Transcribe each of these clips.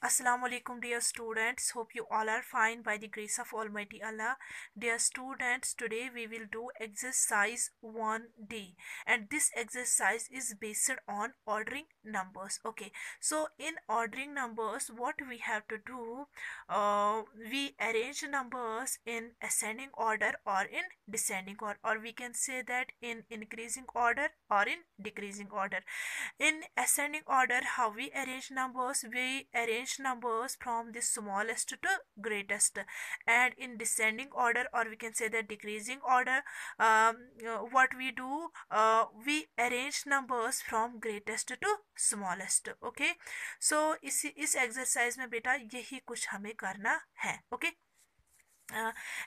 Assalamu alaikum dear students, hope you all are fine by the grace of Almighty Allah. Dear students, today we will do exercise 1D and this exercise is based on ordering numbers. Okay, so in ordering numbers what we have to do, we arrange numbers in ascending order or in descending order, or we can say that in increasing order or in decreasing order. In ascending order, how we arrange numbers? We arrange numbers from the smallest to greatest. And in descending order, or we can say that decreasing order, what we do, we arrange numbers from greatest to smallest. Okay, so इस exercise में बेटा यही कुछ हमें करना है. Okay,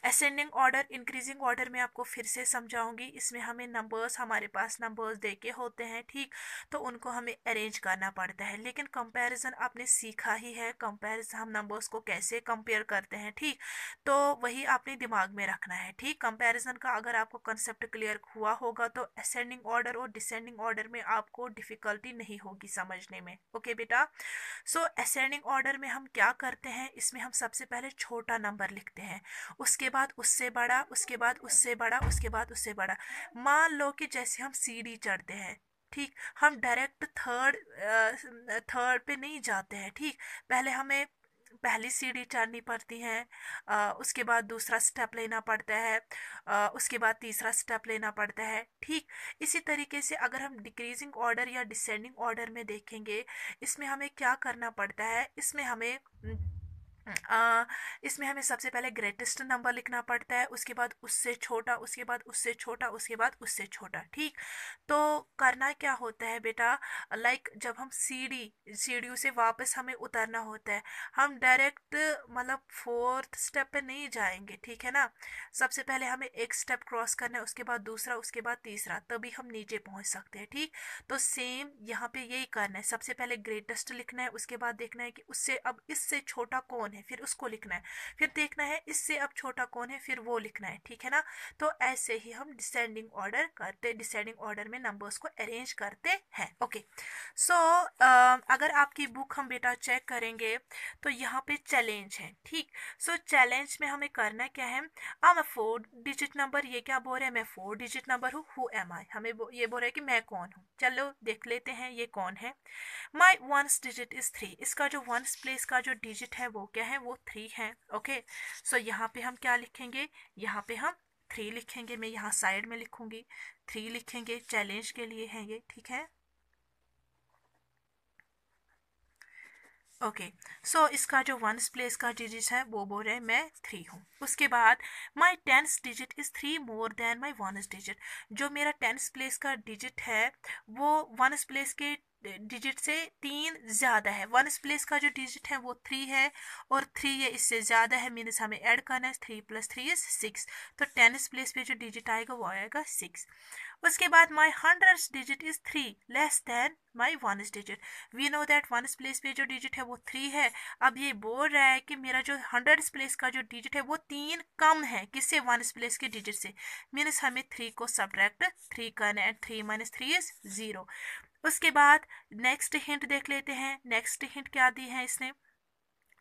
ascending order increasing order में आपको फिर से समझाऊंगी. इसमें हमें नंबर्स, हमारे पास नंबर्स देके होते हैं, ठीक, तो उनको हमें अरेंज करना पड़ता है. लेकिन कंपैरिजन आपने सीखा ही है, कंपैरिजन हम नंबर्स को कैसे कंपेयर करते हैं, ठीक, तो वही आपने दिमाग में रखना है. ठीक, कंपैरिजन का अगर आपको कंसेप्ट क्लियर हुआ होगा तो असेंडिंग ऑर्डर और डिसेंडिंग ऑर्डर में आपको डिफिकल्टी नहीं होगी समझने में. ओके बेटा, सो असेंडिंग ऑर्डर में हम क्या करते हैं, इसमें हम सबसे पहले छोटा नंबर लिखते हैं, उसके बाद उससे बड़ा, उसके बाद उससे बड़ा, उसके बाद उससे बड़ा. मान लो कि जैसे हम सीढ़ी चढ़ते हैं, ठीक, हम डायरेक्ट थर्ड पे नहीं जाते हैं. ठीक, पहले हमें पहली सीढ़ी चढ़नी पड़ती है, उसके बाद दूसरा स्टेप लेना पड़ता है, उसके बाद तीसरा स्टेप लेना पड़ता है. ठीक, इसी तरीके से अगर हम डिक्रीजिंग ऑर्डर या डिसेंडिंग ऑर्डर में देखेंगे, इसमें हमें क्या करना पड़ता है, इसमें हमें सबसे पहले ग्रेटेस्ट नंबर लिखना पड़ता है, उसके बाद उससे छोटा, उसके बाद उससे छोटा, उसके बाद उससे छोटा. ठीक, तो करना क्या होता है बेटा, लाइक जब हम सीढ़ियों से वापस हमें उतरना होता है, हम डायरेक्ट मतलब फोर्थ स्टेप पे नहीं जाएंगे, ठीक है ना. सबसे पहले हमें एक स्टेप क्रॉस करना है, उसके बाद दूसरा, उसके बाद तीसरा, तभी हम नीचे पहुंच सकते हैं. ठीक, तो सेम यहाँ पे यही करना है, सबसे पहले ग्रेटेस्ट लिखना है, उसके बाद देखना है कि उससे अब इससे छोटा कौन है, फिर उसको लिखना है, फिर देखना है इससे अब छोटा कौन है, फिर वो लिखना है. ठीक है ना, तो ऐसे ही हम डिसेंडिंग ऑर्डर करते, डिसेंडिंग ऑर्डर में नंबर्स को अरेंज करते हैं. ओके, सो अगर आपकी बुक हम बेटा चेक करेंगे तो यहाँ पे चैलेंज है. ठीक, सो चैलेंज में हमें करना क्या है, मैं 4 डिजिट नंबर, ये क्या बोल रहे हैं, मैं 4 डिजिट नंबर हूँ, हु एम आई, हमें ये बोल रहे हैं कि मैं कौन हूँ. चलो देख लेते हैं ये कौन है. माई वंस डिजिट इज 3, इसका जो वंस प्लेस का जो डिजिट है वो क्या है, वो 3 है. ओके, सो यहाँ पे हम क्या लिखेंगे, यहाँ पे हम 3 लिखेंगे, मैं यहाँ साइड में लिखूंगी 3 लिखेंगे, चैलेंज के लिए है ये. ठीक है, ओके, सो इसका जो वंस प्लेस का डिजिट है वो बोल रहे हैं मैं 3 हूँ. उसके बाद my tens digit is 3 more than my ones digit, जो मेरा टेंस प्लेस का डिजिट है वो वंस प्लेस के डिजिट से 3 ज़्यादा है. वंस प्लेस का जो डिजिट है वो 3 है और 3 ये इससे ज़्यादा है, मीन्स हमें ऐड करना है, 3 + 3 इज 6, तो टेंस प्लेस पे जो डिजिट आएगा वो आएगा 6. उसके बाद my hundreds digit is 3 less than my ones digit, we know that ones place पे जो डिजिट है वो 3 है. अब ये बोल रहा है कि मेरा जो हंड्रेड्स प्लेस का जो डिजिट है वो 3 कम है, किससे, वंस प्लेस के डिजिट से, मीन्स हमें 3 को सब्ट्रैक्ट 3 करना है, 3 - 3 इज 0. उसके बाद नेक्स्ट हिंट देख लेते हैं. नेक्स्ट हिंट क्या दी है इसने,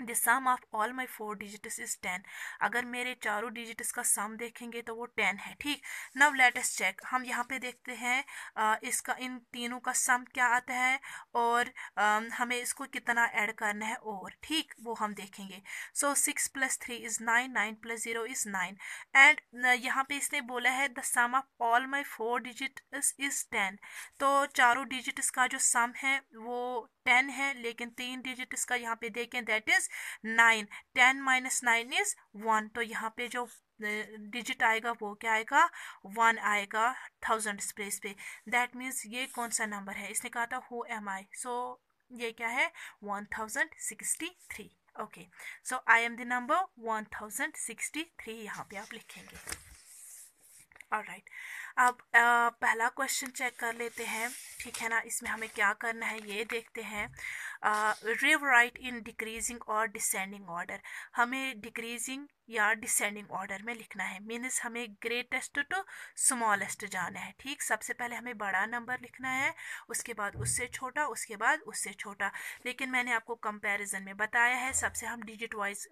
the sum of all my 4 digits is 10, अगर मेरे चारों डिजिट्स का सम देखेंगे तो वो 10 है. ठीक, नव लेट अस चेक, हम यहाँ पे देखते हैं इसका, इन तीनों का सम क्या आता है और हमें इसको कितना ऐड करना है, और ठीक वो हम देखेंगे. सो 6 + 3 इज 9, 9 + 0 इज 9, एंड यहाँ पे इसने बोला है the sum of all my 4 digits is 10, तो चारों डिजिट्स का जो सम है वो 10 है, लेकिन 3 डिजिट्स का यहाँ पे देखें दैट इज 9, 10 - 9 इज 1, तो यहाँ पे जो डिजिट आएगा वो क्या आएगा, 1 आएगा थाउजेंड प्लेस पे. दैट मीन्स ये कौन सा नंबर है, इसने कहा था हु एम आई, सो ये क्या है 1063. Okay, so I am the number 1063, यहाँ पे आप लिखेंगे. ऑलराइट, अब पहला क्वेश्चन चेक कर लेते हैं, ठीक है ना। इसमें हमें क्या करना है ये देखते हैं। रिव राइट इन डिक्रीजिंग और डिसेंडिंग ऑर्डर, हमें डिक्रीजिंग या डिसेंडिंग ऑर्डर में लिखना है। मीन्स हमें ग्रेटेस्ट टू स्मॉलेस्ट जाना है, ठीक। सबसे पहले हमें बड़ा नंबर लिखना है, उसके बाद उससे छोटा, उसके बाद उससे छोटा। लेकिन मैंने आपको कंपैरिजन में बताया है, सबसे हम डिजिट वाइज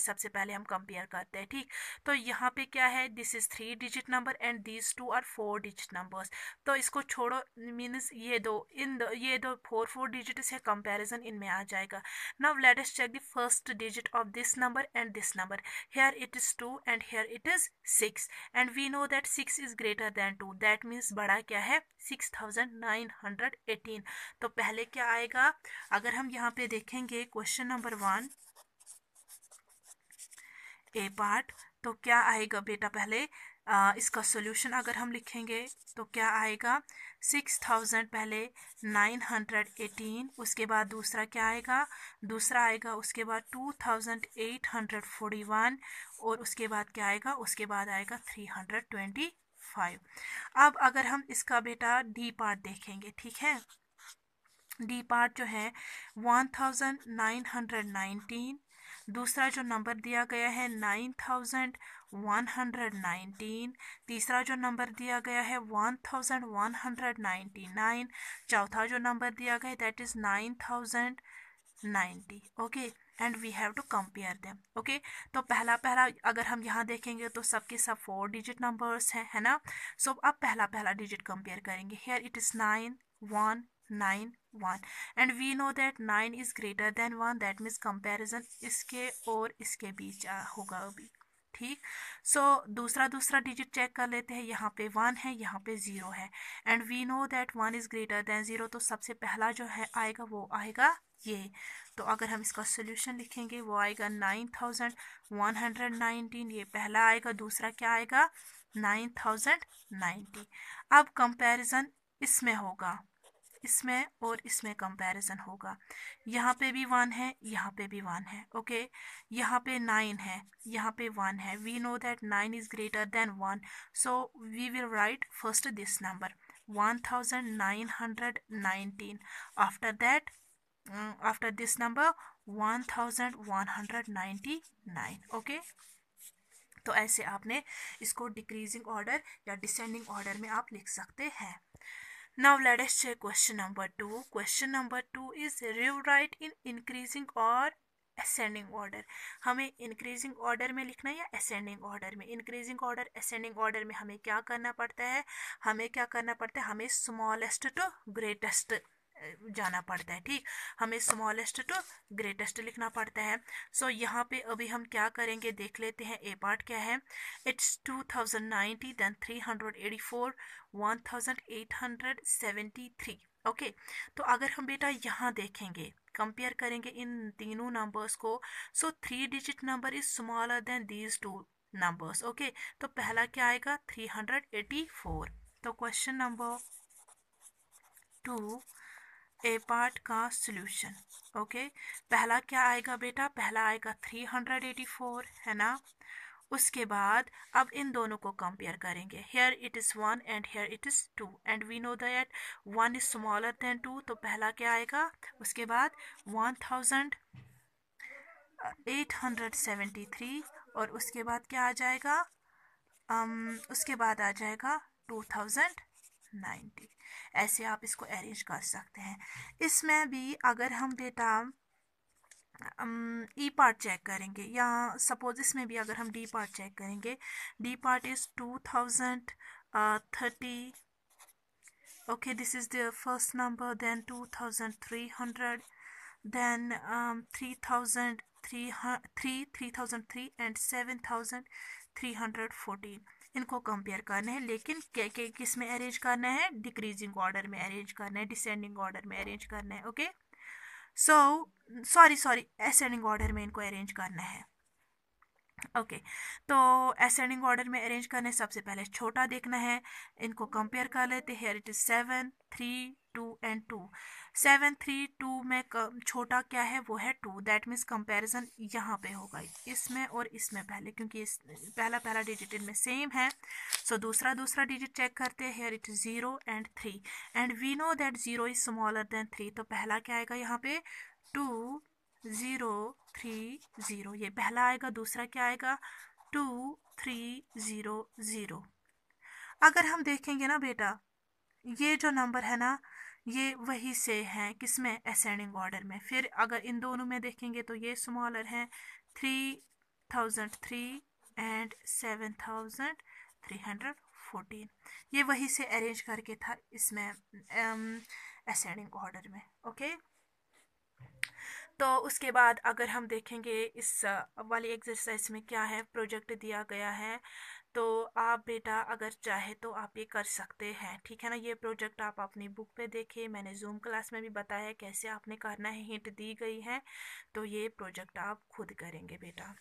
सबसे पहले हम कंपेयर करते हैं, ठीक। तो यहाँ पे क्या है, this is 3 digit number and these two are 4 digit numbers. तो इसको छोड़ो, मीन्स ये दो 4 डिजिट से कंपैरिजन इनमें आ जाएगा। Now let us check the first digit of this number and this number. Here it is 2 and here it is 6 and we know that 6 is greater than 2, that means बड़ा क्या है, 6918। तो पहले क्या आएगा, अगर हम यहाँ पे देखेंगे क्वेश्चन नंबर 1 ए पार्ट, तो क्या आएगा बेटा, पहले इसका सॉल्यूशन अगर हम लिखेंगे तो क्या आएगा, 6000 पहले 918, उसके बाद दूसरा क्या आएगा, दूसरा आएगा उसके बाद 2841 और उसके बाद क्या आएगा, उसके बाद आएगा 325। अब अगर हम इसका बेटा डी पार्ट देखेंगे, ठीक है, डी पार्ट जो है 1919, दूसरा जो नंबर दिया गया है 9119, तीसरा जो नंबर दिया गया है 1199, चौथा जो नंबर दिया गया that is 9090। Okay, and we have to compare them. Okay, तो पहला पहला अगर हम यहाँ देखेंगे तो सबके सब 4 डिजिट नंबर्स हैं, है ना। सो अब पहला पहला डिजिट कंपेयर करेंगे। Here it is 9191 and we know that 9 is greater than 1, that means comparison इसके और इसके बीच होगा अभी, ठीक। सो दूसरा डिजिट चेक कर लेते हैं। यहाँ पे 1 है, यहाँ पे 0 है and we know that 1 is greater than 0, तो सबसे पहला जो है आएगा वो आएगा ये। तो अगर हम इसका सोल्यूशन लिखेंगे वो आएगा 9119, ये पहला आएगा। दूसरा क्या आएगा, 9090। अब कंपैरिजन इसमें होगा, इसमें और इसमें कंपैरिजन होगा। यहाँ पे भी 1 है, यहाँ पे भी 1 है। ओके, यहाँ पे 9 है, यहाँ पे 1 है। We know that 9 is greater than 1, so we will write first this number 1919। After that after this number 1199। Okay, तो ऐसे आपने इसको डिक्रीजिंग ऑर्डर या डिसेंडिंग ऑर्डर में आप लिख सकते हैं। Now let us check question number 2. Question number 2 is rewrite in increasing or ascending order। हमें increasing order में लिखना है या ascending order में। increasing order ascending order में हमें क्या करना पड़ता है, हमें smallest to greatest जाना पड़ता है, ठीक। हमें स्मॉलेस्ट टू ग्रेटेस्ट लिखना पड़ता है। सो यहाँ पे अभी हम क्या करेंगे देख लेते हैं। ए पार्ट क्या है, इट्स 2090 देन 384 1873। ओके, तो अगर हम बेटा यहाँ देखेंगे, कंपेयर करेंगे इन तीनों नंबर्स को, सो 3 digit number is smaller then these 2 numbers. Okay, तो पहला क्या आएगा, 384। तो क्वेश्चन नंबर 2 ए पार्ट का सॉल्यूशन। ओके, पहला क्या आएगा बेटा, पहला आएगा 384, है ना। उसके बाद अब इन दोनों को कंपेयर करेंगे। Here it is 1 and here it is 2 and we know that 1 is smaller than 2, तो पहला क्या आएगा, उसके बाद 1873 और उसके बाद क्या आ जाएगा, उसके बाद आ जाएगा 2090। ऐसे आप इसको अरेंज कर सकते हैं। इसमें भी अगर हम बेटा ई पार्ट चेक करेंगे, या सपोज इसमें भी अगर हम डी पार्ट चेक करेंगे, D part is 2030। okay, this is the first number, then 2300, then 3003 and 7314। इनको कंपेयर करना है, लेकिन किस में अरेंज करना है, डिक्रीजिंग ऑर्डर में अरेंज करना है, डिसेंडिंग ऑर्डर में अरेंज करना है। Okay, so sorry ascending order में इनको अरेंज करना है। ओके तो असेंडिंग ऑर्डर में अरेंज करने सबसे पहले छोटा देखना है, इनको कंपेयर कर लेते हैं। It is 7 3 2 and 2। 7 3 2 में छोटा क्या है, वो है 2। दैट मीन्स कंपैरिजन यहाँ पे होगा इसमें और इसमें पहले, क्योंकि इस पहला पहला डिजिट इनमें सेम है। सो दूसरा दूसरा डिजिट चेक करते हैं। Here it is 0 and 3 and we know that 0 is smaller than 3। तो पहला क्या आएगा यहाँ पे 2 0 3 0, ये पहला आएगा। दूसरा क्या आएगा 2 3 0 0। अगर हम देखेंगे ना बेटा, ये जो नंबर है ना, ये वही से है किसमें, असेंडिंग ऑर्डर में। फिर अगर इन दोनों में देखेंगे तो ये स्मॉलर है 3003 एंड 7314। ये वही से अरेंज करके था इसमें असेंडिंग ऑर्डर में। ओके तो उसके बाद अगर हम देखेंगे इस वाली एक्सरसाइज में क्या है, प्रोजेक्ट दिया गया है। तो आप बेटा अगर चाहे तो आप ये कर सकते हैं, ठीक है ना। ये प्रोजेक्ट आप अपनी बुक पे देखें, मैंने जूम क्लास में भी बताया कैसे आपने करना है, हिंट दी गई है। तो ये प्रोजेक्ट आप खुद करेंगे बेटा।